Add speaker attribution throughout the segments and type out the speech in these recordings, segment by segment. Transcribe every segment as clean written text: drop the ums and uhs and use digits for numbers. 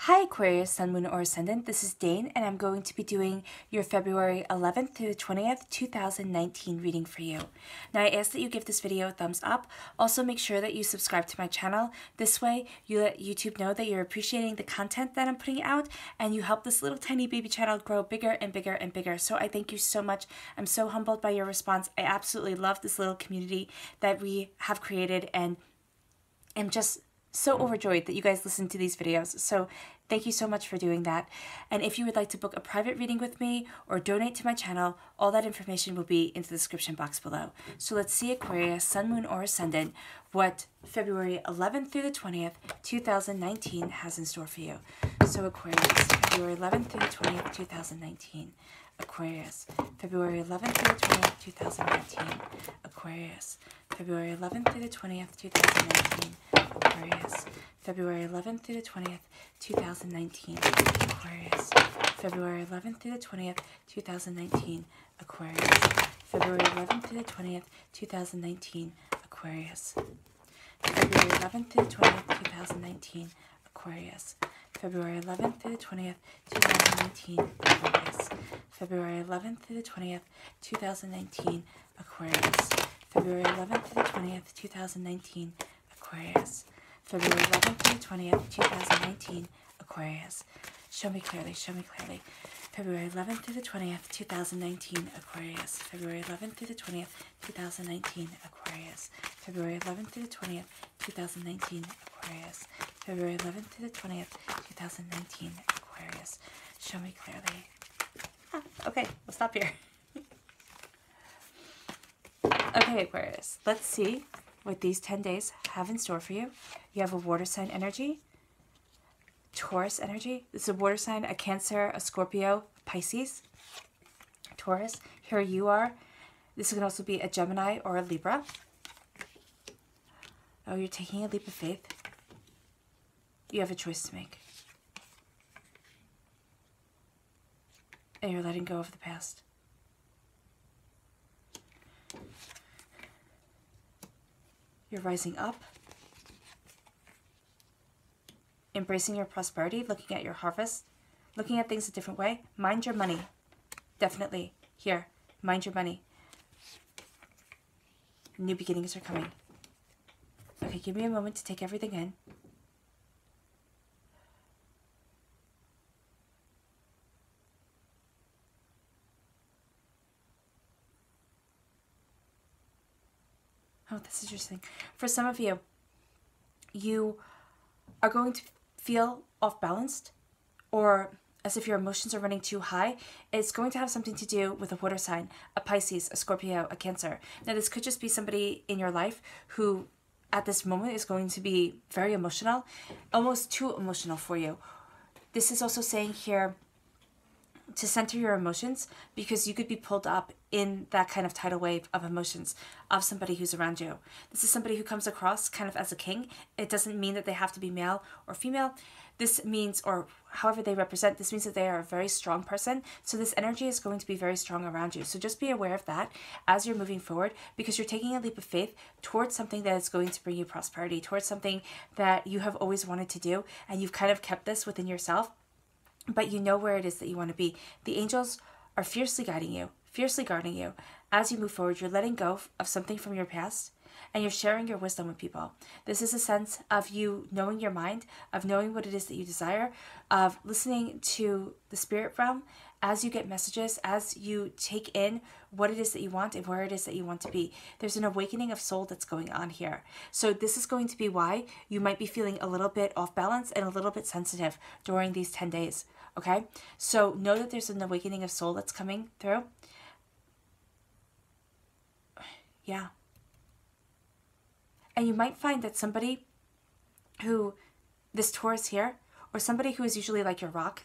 Speaker 1: Hi Aquarius, Sun, Moon, or Ascendant. This is Dane, and I'm going to be doing your February 11th through the 20th, 2019 reading for you. Now, I ask that you give this video a thumbs up. Also, make sure that you subscribe to my channel. This way, you let YouTube know that you're appreciating the content that I'm putting out, and you help this little tiny baby channel grow bigger and bigger and bigger. So I thank you so much. I'm so humbled by your response. I absolutely love this little community that we have created, and I'm just so overjoyed that you guys listen to these videos. So thank you so much for doing that. And if you would like to book a private reading with me or donate to my channel, all that information will be in the description box below. So let's see, Aquarius, Sun, Moon, or Ascendant, what February 11th through the 20th, 2019 has in store for you. So Aquarius, February 11th through the 20th, 2019. Aquarius, February 11th through the 20th, 2019. Aquarius, February 11th through the 20th, 2019. Aquarius, February 11th through the 20th, 2019. Aquarius, February 11th through the 20th, 2019. Aquarius, February 11th through the 20th, 2019. Aquarius, February 11th through the 20th, 2019. Aquarius, February 11th through the 20th, 2019. Aquarius, February 11th through the 20th, 2019. Aquarius, February 11th through the 20th, 2019. Aquarius, February 11th through the 20th, 2019. Aquarius, show me clearly, show me clearly. February 11th through the 20th, 2019. Aquarius, February 11th through the 20th, 2019. Aquarius, February 11th through the 20th, 2019. Aquarius, February 11th through the 20th, 2019. Aquarius, show me clearly. Okay, we'll stop here. Okay, Aquarius, let's see what these 10 days have in store for you. You have a water sign energy, Taurus energy. This is a water sign, a Cancer, a Scorpio, Pisces, Taurus. Here you are. This can also be a Gemini or a Libra. Oh, you're taking a leap of faith. You have a choice to make. And you're letting go of the past. You're rising up, embracing your prosperity, looking at your harvest, looking at things a different way. Mind your money. Definitely. Here. Mind your money. New beginnings are coming. Okay, give me a moment to take everything in. Oh, this is interesting. For some of you, you are going to feel off-balanced, or as if your emotions are running too high. It's going to have something to do with a water sign, a Pisces, a Scorpio, a Cancer. Now, this could just be somebody in your life who, at this moment, is going to be very emotional, almost too emotional for you. This is also saying here to center your emotions, because you could be pulled up in that kind of tidal wave of emotions of somebody who's around you. This is somebody who comes across kind of as a king. It doesn't mean that they have to be male or female. This means, or however they represent, this means that they are a very strong person. So this energy is going to be very strong around you. So just be aware of that as you're moving forward, because you're taking a leap of faith towards something that is going to bring you prosperity, towards something that you have always wanted to do, and you've kind of kept this within yourself, but you know where it is that you want to be. The angels are fiercely guiding you, fiercely guarding you. As you move forward, you're letting go of something from your past, and you're sharing your wisdom with people. This is a sense of you knowing your mind, of knowing what it is that you desire, of listening to the spirit realm as you get messages, as you take in what it is that you want and where it is that you want to be. There's an awakening of soul that's going on here. So this is going to be why you might be feeling a little bit off balance and a little bit sensitive during these 10 days. Okay? So know that there's an awakening of soul that's coming through. Yeah. And you might find that somebody who, this Taurus here, or somebody who is usually like your rock,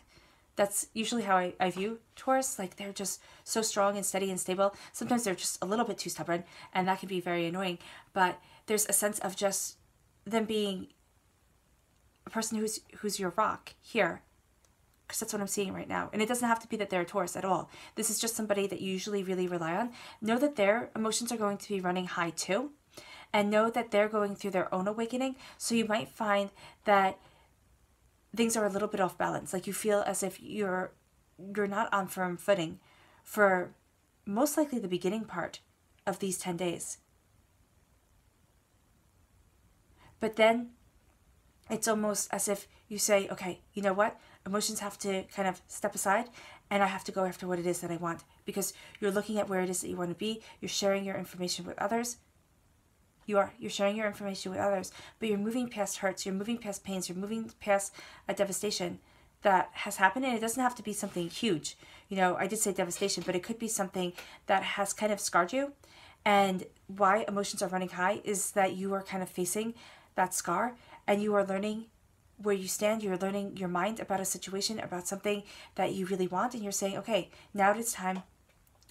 Speaker 1: that's usually how I view Taurus. Like, they're just so strong and steady and stable. Sometimes they're just a little bit too stubborn, and that can be very annoying. But there's a sense of just them being a person who's your rock here, because that's what I'm seeing right now. And it doesn't have to be that they're a Taurus at all. This is just somebody that you usually really rely on. Know that their emotions are going to be running high too, and know that they're going through their own awakening. So you might find that things are a little bit off balance. Like you feel as if you're not on firm footing for most likely the beginning part of these 10 days. But then it's almost as if you say, okay, you know what? Emotions have to kind of step aside, and I have to go after what it is that I want, because you're looking at where it is that you want to be. You're sharing your information with others. You're sharing your information with others, but you're moving past hurts. You're moving past pains. You're moving past a devastation that has happened, and it doesn't have to be something huge. You know, I did say devastation, but it could be something that has kind of scarred you. And why emotions are running high is that you are kind of facing that scar, and you are learning where you stand. You're learning your mind about a situation, about something that you really want, and you're saying, okay, now it's time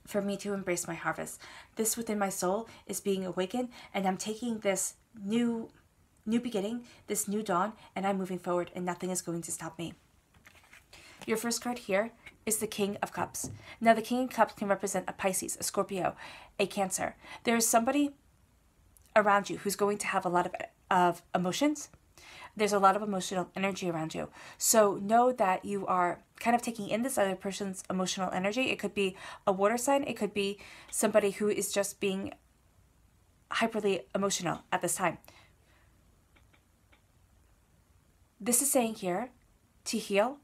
Speaker 1: for me to embrace my harvest. This within my soul is being awakened, and I'm taking this new beginning, this new dawn, and I'm moving forward, and nothing is going to stop me. Your first card here is the King of Cups. Now, the King of Cups can represent a Pisces, a Scorpio, a Cancer. There is somebody around you who's going to have a lot of emotions. There's a lot of emotional energy around you. So know that you are kind of taking in this other person's emotional energy. It could be a water sign. It could be somebody who is just being hyperly emotional at this time. This is saying here to heal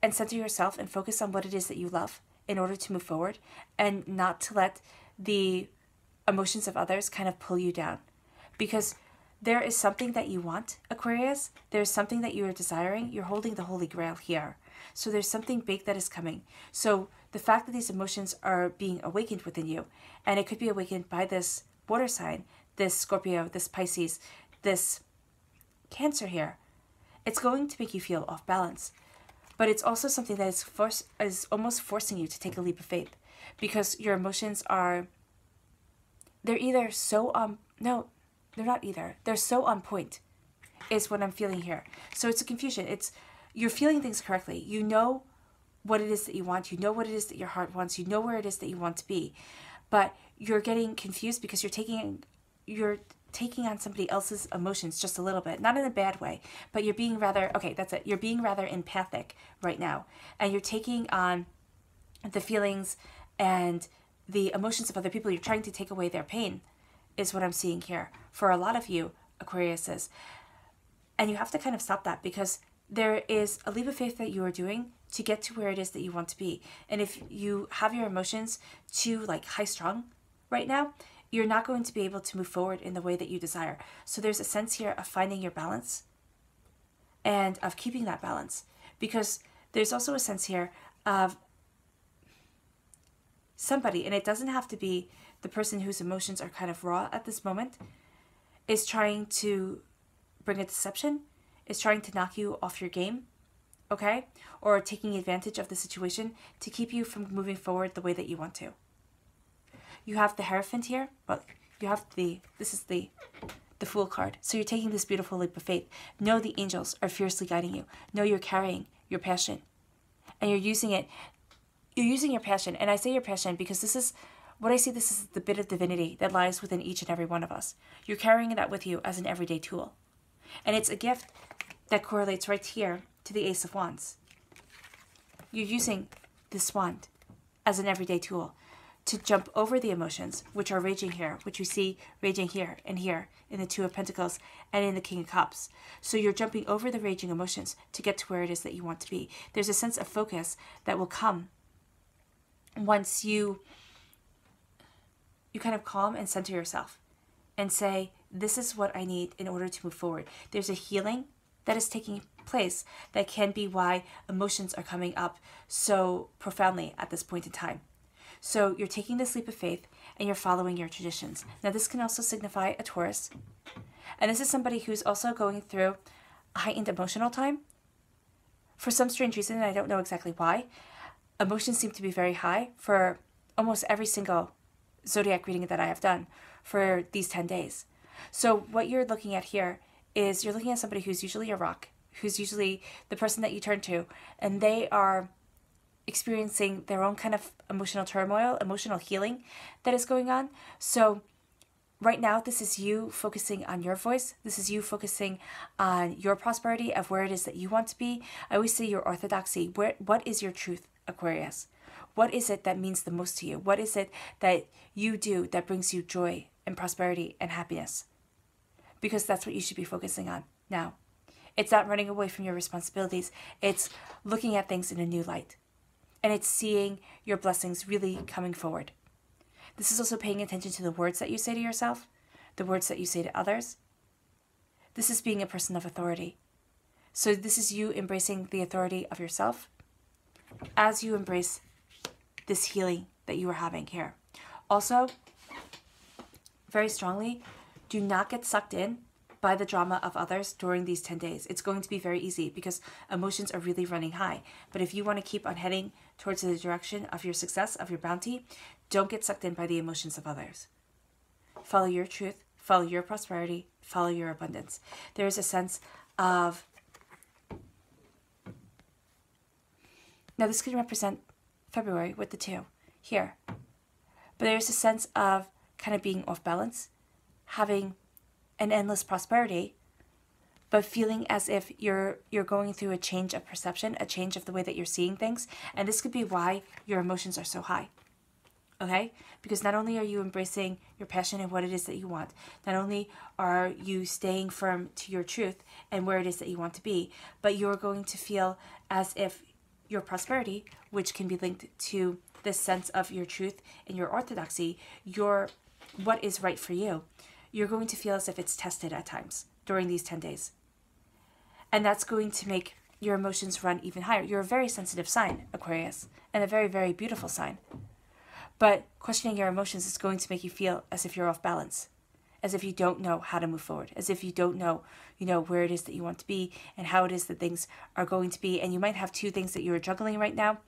Speaker 1: and center yourself and focus on what it is that you love in order to move forward, and not to let the emotions of others kind of pull you down. Because there is something that you want, Aquarius. There's something that you are desiring. You're holding the Holy Grail here. So there's something big that is coming. So the fact that these emotions are being awakened within you, and it could be awakened by this water sign, this Scorpio, this Pisces, this Cancer here, it's going to make you feel off balance. But it's also something that is almost forcing you to take a leap of faith, because your emotions are, they're either so no, they're not either. They're so on point, is what I'm feeling here. So it's a confusion. You're feeling things correctly. You know what it is that you want. You know what it is that your heart wants. You know where it is that you want to be. But you're getting confused because you're taking on somebody else's emotions just a little bit. Not in a bad way, but you're being rather, okay, that's it. You're being rather empathic right now. And you're taking on the feelings and the emotions of other people. You're trying to take away their pain, is what I'm seeing here for a lot of you, Aquariuses. And you have to kind of stop that, because there is a leap of faith that you are doing to get to where it is that you want to be. And if you have your emotions too high strung right now, you're not going to be able to move forward in the way that you desire. So there's a sense here of finding your balance and of keeping that balance, because there's also a sense here of somebody, and it doesn't have to be the person whose emotions are kind of raw at this moment, is trying to bring a deception, is trying to knock you off your game, okay? Or taking advantage of the situation to keep you from moving forward the way that you want to. You have the Hierophant here. Well, you have this is the Fool card. So you're taking this beautiful leap of faith. Know the angels are fiercely guiding you. Know you're carrying your passion. And you're using it. You're using your passion. And I say your passion because this is the bit of divinity that lies within each and every one of us. You're carrying that with you as an everyday tool. And it's a gift that correlates right here to the Ace of Wands. You're using this wand as an everyday tool to jump over the emotions, which are raging here, which you see raging here and here in the Two of Pentacles and in the King of Cups. So you're jumping over the raging emotions to get to where it is that you want to be. There's a sense of focus that will come once you kind of calm and center yourself and say, this is what I need in order to move forward. There's a healing that is taking place that can be why emotions are coming up so profoundly at this point in time. So you're taking this leap of faith and you're following your traditions. Now this can also signify a Taurus. And this is somebody who's also going through a heightened emotional time. For some strange reason, and I don't know exactly why, emotions seem to be very high for almost every single zodiac reading that I have done for these 10 days. So what you're looking at here is you're looking at somebody who's usually a rock, who's usually the person that you turn to, and they are experiencing their own kind of emotional turmoil, emotional healing that is going on. So right now, this is you focusing on your voice. This is you focusing on your prosperity of where it is that you want to be. I always say your orthodoxy. What is your truth, Aquarius? What is it that means the most to you? What is it that you do that brings you joy and prosperity and happiness? Because that's what you should be focusing on now. It's not running away from your responsibilities. It's looking at things in a new light. And it's seeing your blessings really coming forward. This is also paying attention to the words that you say to yourself, the words that you say to others. This is being a person of authority. So this is you embracing the authority of yourself as you embrace this healing that you are having here. Also, very strongly, do not get sucked in by the drama of others during these 10 days. It's going to be very easy because emotions are really running high. But if you want to keep on heading towards the direction of your success, of your bounty, don't get sucked in by the emotions of others. Follow your truth, follow your prosperity, follow your abundance. There is a sense of... Now this could represent February with the 2 here. But there's a sense of kind of being off balance, having an endless prosperity, but feeling as if you're going through a change of perception, a change of the way that you're seeing things. And this could be why your emotions are so high. Okay? Because not only are you embracing your passion and what it is that you want, not only are you staying firm to your truth and where it is that you want to be, but you're going to feel as if your prosperity, which can be linked to this sense of your truth and your orthodoxy, your what is right for you, you're going to feel as if it's tested at times during these 10 days. And that's going to make your emotions run even higher. You're a very sensitive sign, Aquarius, and a very, very beautiful sign. But questioning your emotions is going to make you feel as if you're off balance, as if you don't know how to move forward, as if you don't know, where it is that you want to be and how it is that things are going to be. And you might have two things that you're juggling right now.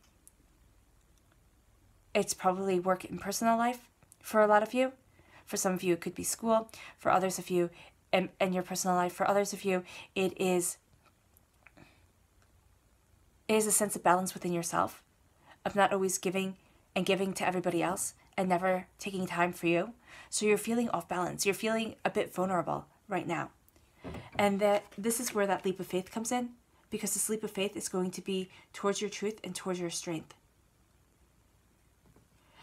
Speaker 1: It's probably work and personal life for a lot of you. For some of you, it could be school. For others of you, and your personal life. For others of you, it is a sense of balance within yourself, of not always giving to everybody else and never taking time for you. So you're feeling off balance. You're feeling a bit vulnerable right now. And that this is where that leap of faith comes in, because this leap of faith is going to be towards your truth and towards your strength.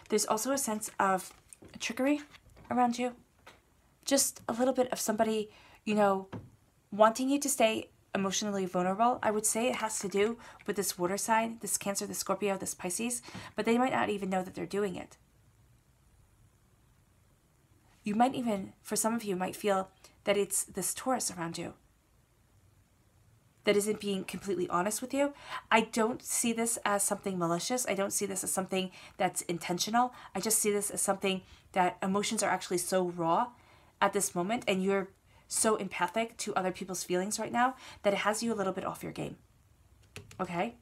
Speaker 1: There's also a sense of trickery around you. Just a little bit of somebody, wanting you to stay emotionally vulnerable. I would say it has to do with this water sign, this Cancer, this Scorpio, this Pisces, but they might not even know that they're doing it. You might even, for some of you, might feel that it's this Taurus around you that isn't being completely honest with you. I don't see this as something malicious. I don't see this as something that's intentional. I just see this as something that emotions are actually so raw at this moment, and you're so empathic to other people's feelings right now that it has you a little bit off your game. Okay?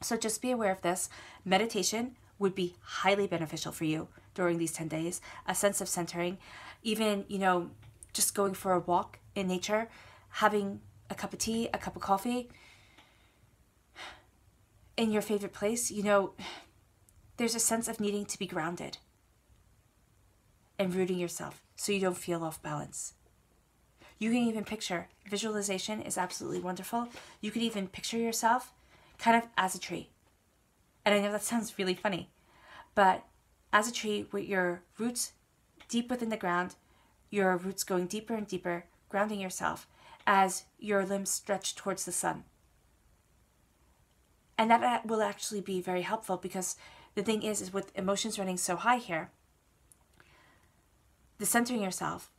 Speaker 1: So just be aware of this. Meditation would be highly beneficial for you during these 10 days. A sense of centering, even, just going for a walk in nature, having a cup of tea, a cup of coffee in your favorite place. There's a sense of needing to be grounded and rooting yourself so you don't feel off balance. You can even picture, visualization is absolutely wonderful. You could even picture yourself kind of as a tree. And I know that sounds really funny, but as a tree with your roots deep within the ground, your roots going deeper and deeper, grounding yourself as your limbs stretch towards the sun. And that will actually be very helpful, because the thing is with emotions running so high here, the centering yourself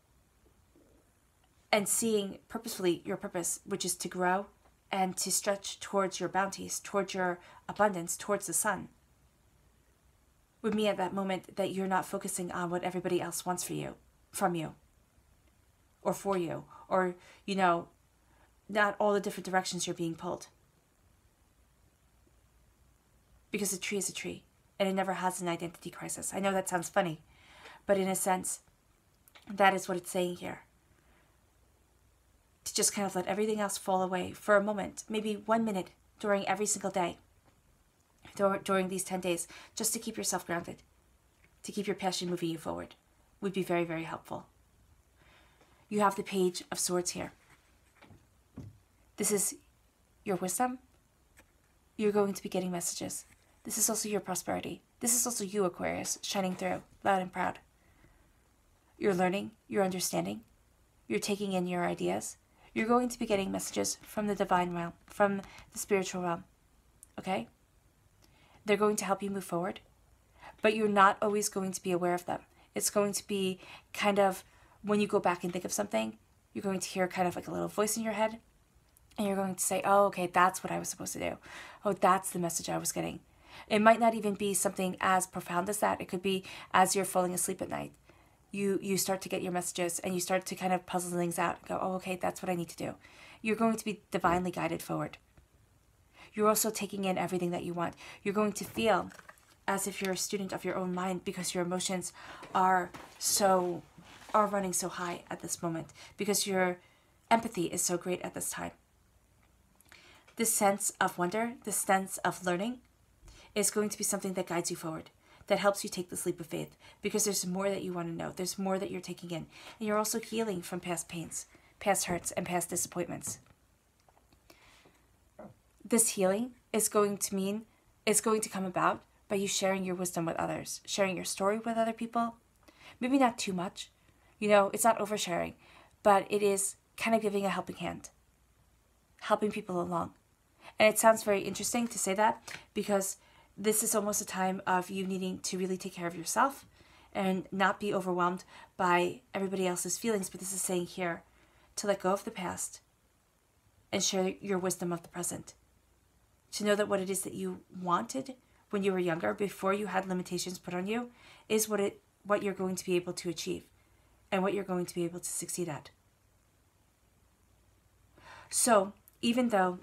Speaker 1: and seeing purposefully your purpose, which is to grow and to stretch towards your bounties, towards your abundance, towards the sun, would mean at that moment that you're not focusing on what everybody else wants from you, or for you, or, not all the different directions you're being pulled. Because a tree is a tree, and it never has an identity crisis. I know that sounds funny, but in a sense, that is what it's saying here. To just kind of let everything else fall away for a moment, maybe 1 minute during every single day, during these 10 days, just to keep yourself grounded, to keep your passion moving you forward, would be very, very helpful. you have the Page of Swords here. This is your wisdom. You're going to be getting messages. This is also your prosperity. This is also you, Aquarius, shining through, loud and proud. You're learning, you're understanding, you're taking in your ideas. You're going to be getting messages from the divine realm, from the spiritual realm, okay? They're going to help you move forward, but you're not always going to be aware of them. It's going to be kind of, when you go back and think of something, you're going to hear kind of like a little voice in your head, and you're going to say, oh, okay, that's what I was supposed to do. Oh, that's the message I was getting. It might not even be something as profound as that. It could be as you're falling asleep at night. You start to get your messages and you start to kind of puzzle things out and go, oh, okay, that's what I need to do. You're going to be divinely guided forward. You're also taking in everything that you want. You're going to feel as if you're a student of your own mind because your emotions are running so high at this moment, because your empathy is so great at this time. This sense of wonder, this sense of learning is going to be something that guides you forward, that helps you take this leap of faith, because there's more that you want to know. There's more that you're taking in. And you're also healing from past pains, past hurts, and past disappointments. This healing is going to come about by you sharing your wisdom with others, sharing your story with other people. Maybe not too much. You know, it's not oversharing, but it is kind of giving a helping hand, helping people along. And it sounds very interesting to say that, because this is almost a time of you needing to really take care of yourself and not be overwhelmed by everybody else's feelings. But this is saying here to let go of the past and share your wisdom of the present. To know that what it is that you wanted when you were younger, before you had limitations put on you, is what you're going to be able to achieve and what you're going to be able to succeed at. So even though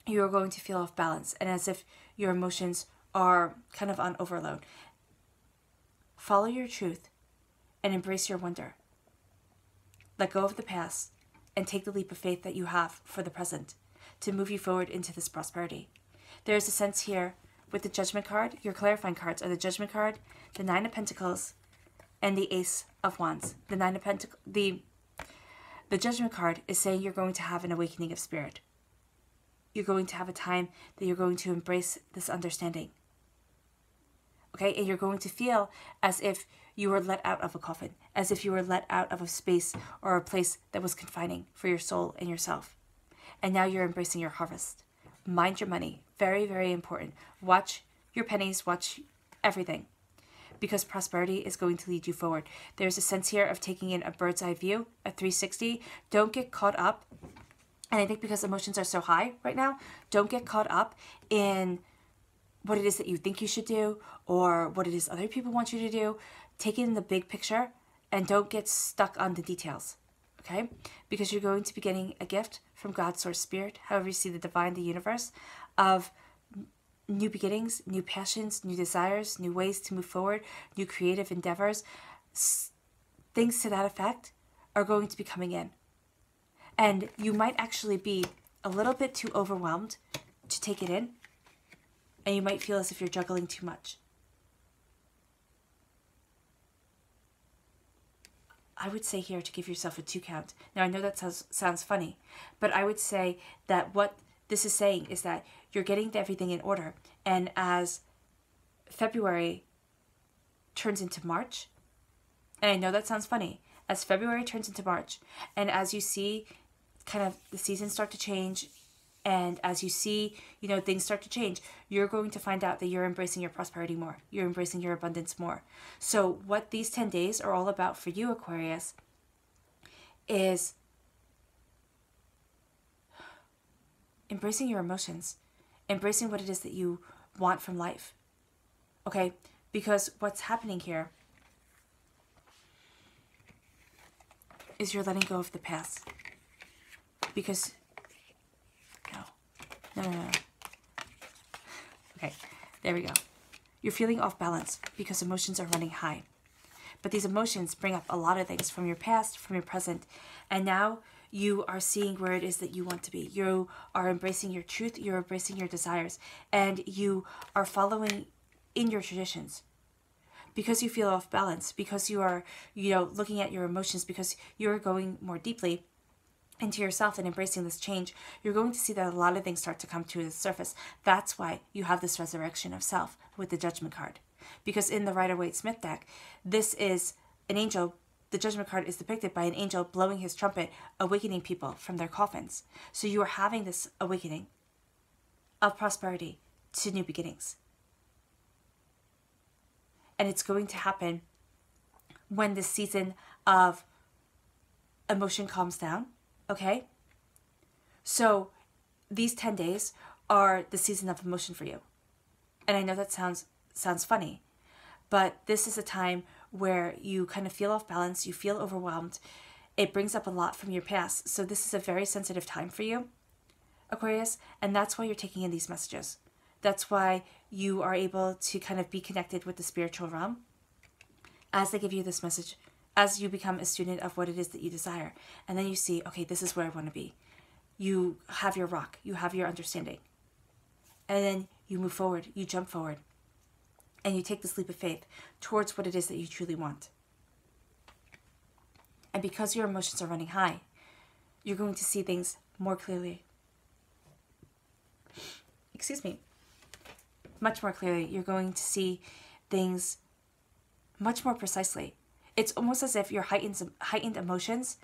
Speaker 1: you're going to feel off balance and as if your emotions are kind of on overload, follow your truth and embrace your wonder. Let go of the past and take the leap of faith that you have for the present to move you forward into this prosperity. There's a sense here with the Judgment card. Your clarifying cards are the Judgment card, the Nine of Pentacles, and the Ace of Wands. The Nine of Pentacles, the Judgment card is saying you're going to have an awakening of spirit. You're going to have a time that you're going to embrace this understanding. Okay, and you're going to feel as if you were let out of a coffin, as if you were let out of a space or a place that was confining for your soul and yourself. And now you're embracing your harvest. Mind your money. Very, very important. Watch your pennies, watch everything, because prosperity is going to lead you forward. There's a sense here of taking in a bird's eye view, a 360. Don't get caught up. And I think because emotions are so high right now, don't get caught up in what it is that you think you should do or what it is other people want you to do. Take it in the big picture and don't get stuck on the details, okay? Because you're going to be getting a gift from God, Source, Spirit, however you see the divine, the universe, of new beginnings, new passions, new desires, new ways to move forward, new creative endeavors. Things to that effect are going to be coming in. And you might actually be a little bit too overwhelmed to take it in. And you might feel as if you're juggling too much. I would say here to give yourself a 2 count. Now, I know that sounds funny, but I would say that what this is saying is that you're getting everything in order. And as February turns into March, and I know that sounds funny, as February turns into March, and as you see kind of the seasons start to change, and as you see, you know, things start to change, you're going to find out that you're embracing your prosperity more. You're embracing your abundance more. So what these 10 days are all about for you, Aquarius, is embracing your emotions, embracing what it is that you want from life. Okay? Because what's happening here is you're letting go of the past. Because No. Okay, there we go. You're feeling off balance because emotions are running high. But these emotions bring up a lot of things from your past, from your present, and now you are seeing where it is that you want to be. You are embracing your truth, you're embracing your desires, and you are following in your traditions. because you feel off balance, because you are, looking at your emotions, because you're going more deeply into yourself and embracing this change, you're going to see that a lot of things start to come to the surface. That's why you have this resurrection of self with the Judgment card. Because in the Rider-Waite-Smith deck, this is an angel. The Judgment card is depicted by an angel blowing his trumpet, awakening people from their coffins. So you are having this awakening of prosperity to new beginnings. And it's going to happen when this season of emotion calms down, okay? So these 10 days are the season of emotion for you. And I know that sounds funny, but this is a time where you kind of feel off balance, you feel overwhelmed. It brings up a lot from your past. So this is a very sensitive time for you, Aquarius, and that's why you're taking in these messages. That's why you are able to kind of be connected with the spiritual realm as they give you this message, as you become a student of what it is that you desire. And then you see, okay, this is where I want to be. You have your rock, you have your understanding. And then you move forward, you jump forward, and you take this leap of faith towards what it is that you truly want. And because your emotions are running high, you're going to see things more clearly. Excuse me. Much more clearly. You're going to see things much more precisely. It's almost as if your heightened emotions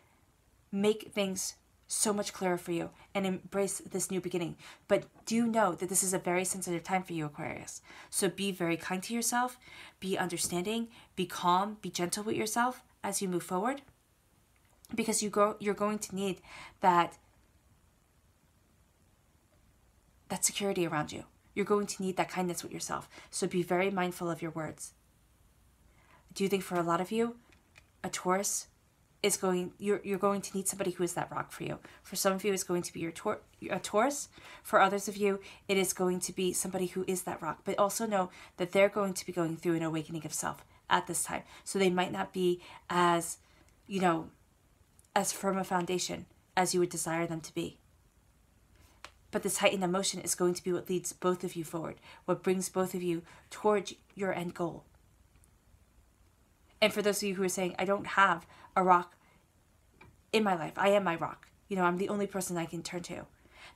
Speaker 1: make things so much clearer for you and embrace this new beginning. But do know that this is a very sensitive time for you, Aquarius. So be very kind to yourself, be understanding, be calm, be gentle with yourself as you move forward, because you're going to need that security around you. You're going to need that kindness with yourself. So be very mindful of your words. Do you think for a lot of you, a Taurus is you're going to need somebody who is that rock for you? For some of you, it's going to be a Taurus. For others of you, it is going to be somebody who is that rock. But also know that they're going to be going through an awakening of self at this time. So they might not be as, as firm a foundation as you would desire them to be. But this heightened emotion is going to be what leads both of you forward, what brings both of you towards your end goal. And for those of you who are saying, I don't have a rock in my life, I am my rock, I'm the only person I can turn to,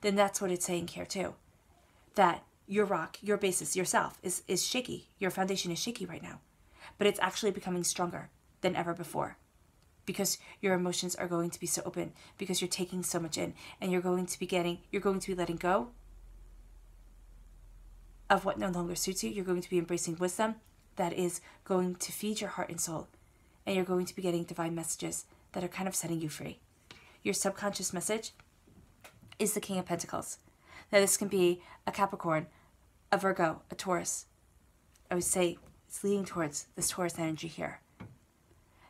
Speaker 1: then that's what it's saying here too. That your rock, your basis, yourself is shaky. Your foundation is shaky right now. But it's actually becoming stronger than ever before. Because your emotions are going to be so open, because you're taking so much in, and you're going to be letting go of what no longer suits you. You're going to be embracing wisdom that is going to feed your heart and soul, and you're going to be getting divine messages that are kind of setting you free. Your subconscious message is the King of Pentacles. Now this can be a Capricorn, a Virgo, a Taurus. I would say it's leading towards this Taurus energy here.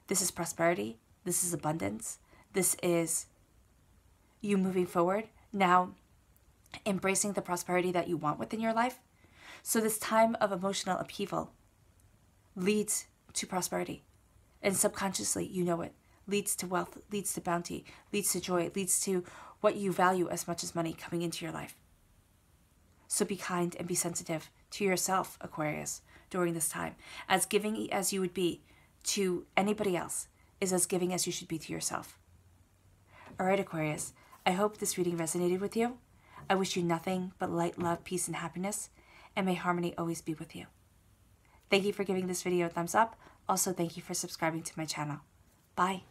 Speaker 1: This is prosperity. This is abundance. This is you moving forward, now embracing the prosperity that you want within your life. So this time of emotional upheaval leads to prosperity. And subconsciously, you know it. Leads to wealth, leads to bounty, leads to joy, leads to what you value as much as money coming into your life. So be kind and be sensitive to yourself, Aquarius, during this time. As giving as you would be to anybody else is as giving as you should be to yourself. All right, Aquarius, I hope this reading resonated with you. I wish you nothing but light, love, peace, and happiness, and may harmony always be with you. Thank you for giving this video a thumbs up. Also, thank you for subscribing to my channel. Bye.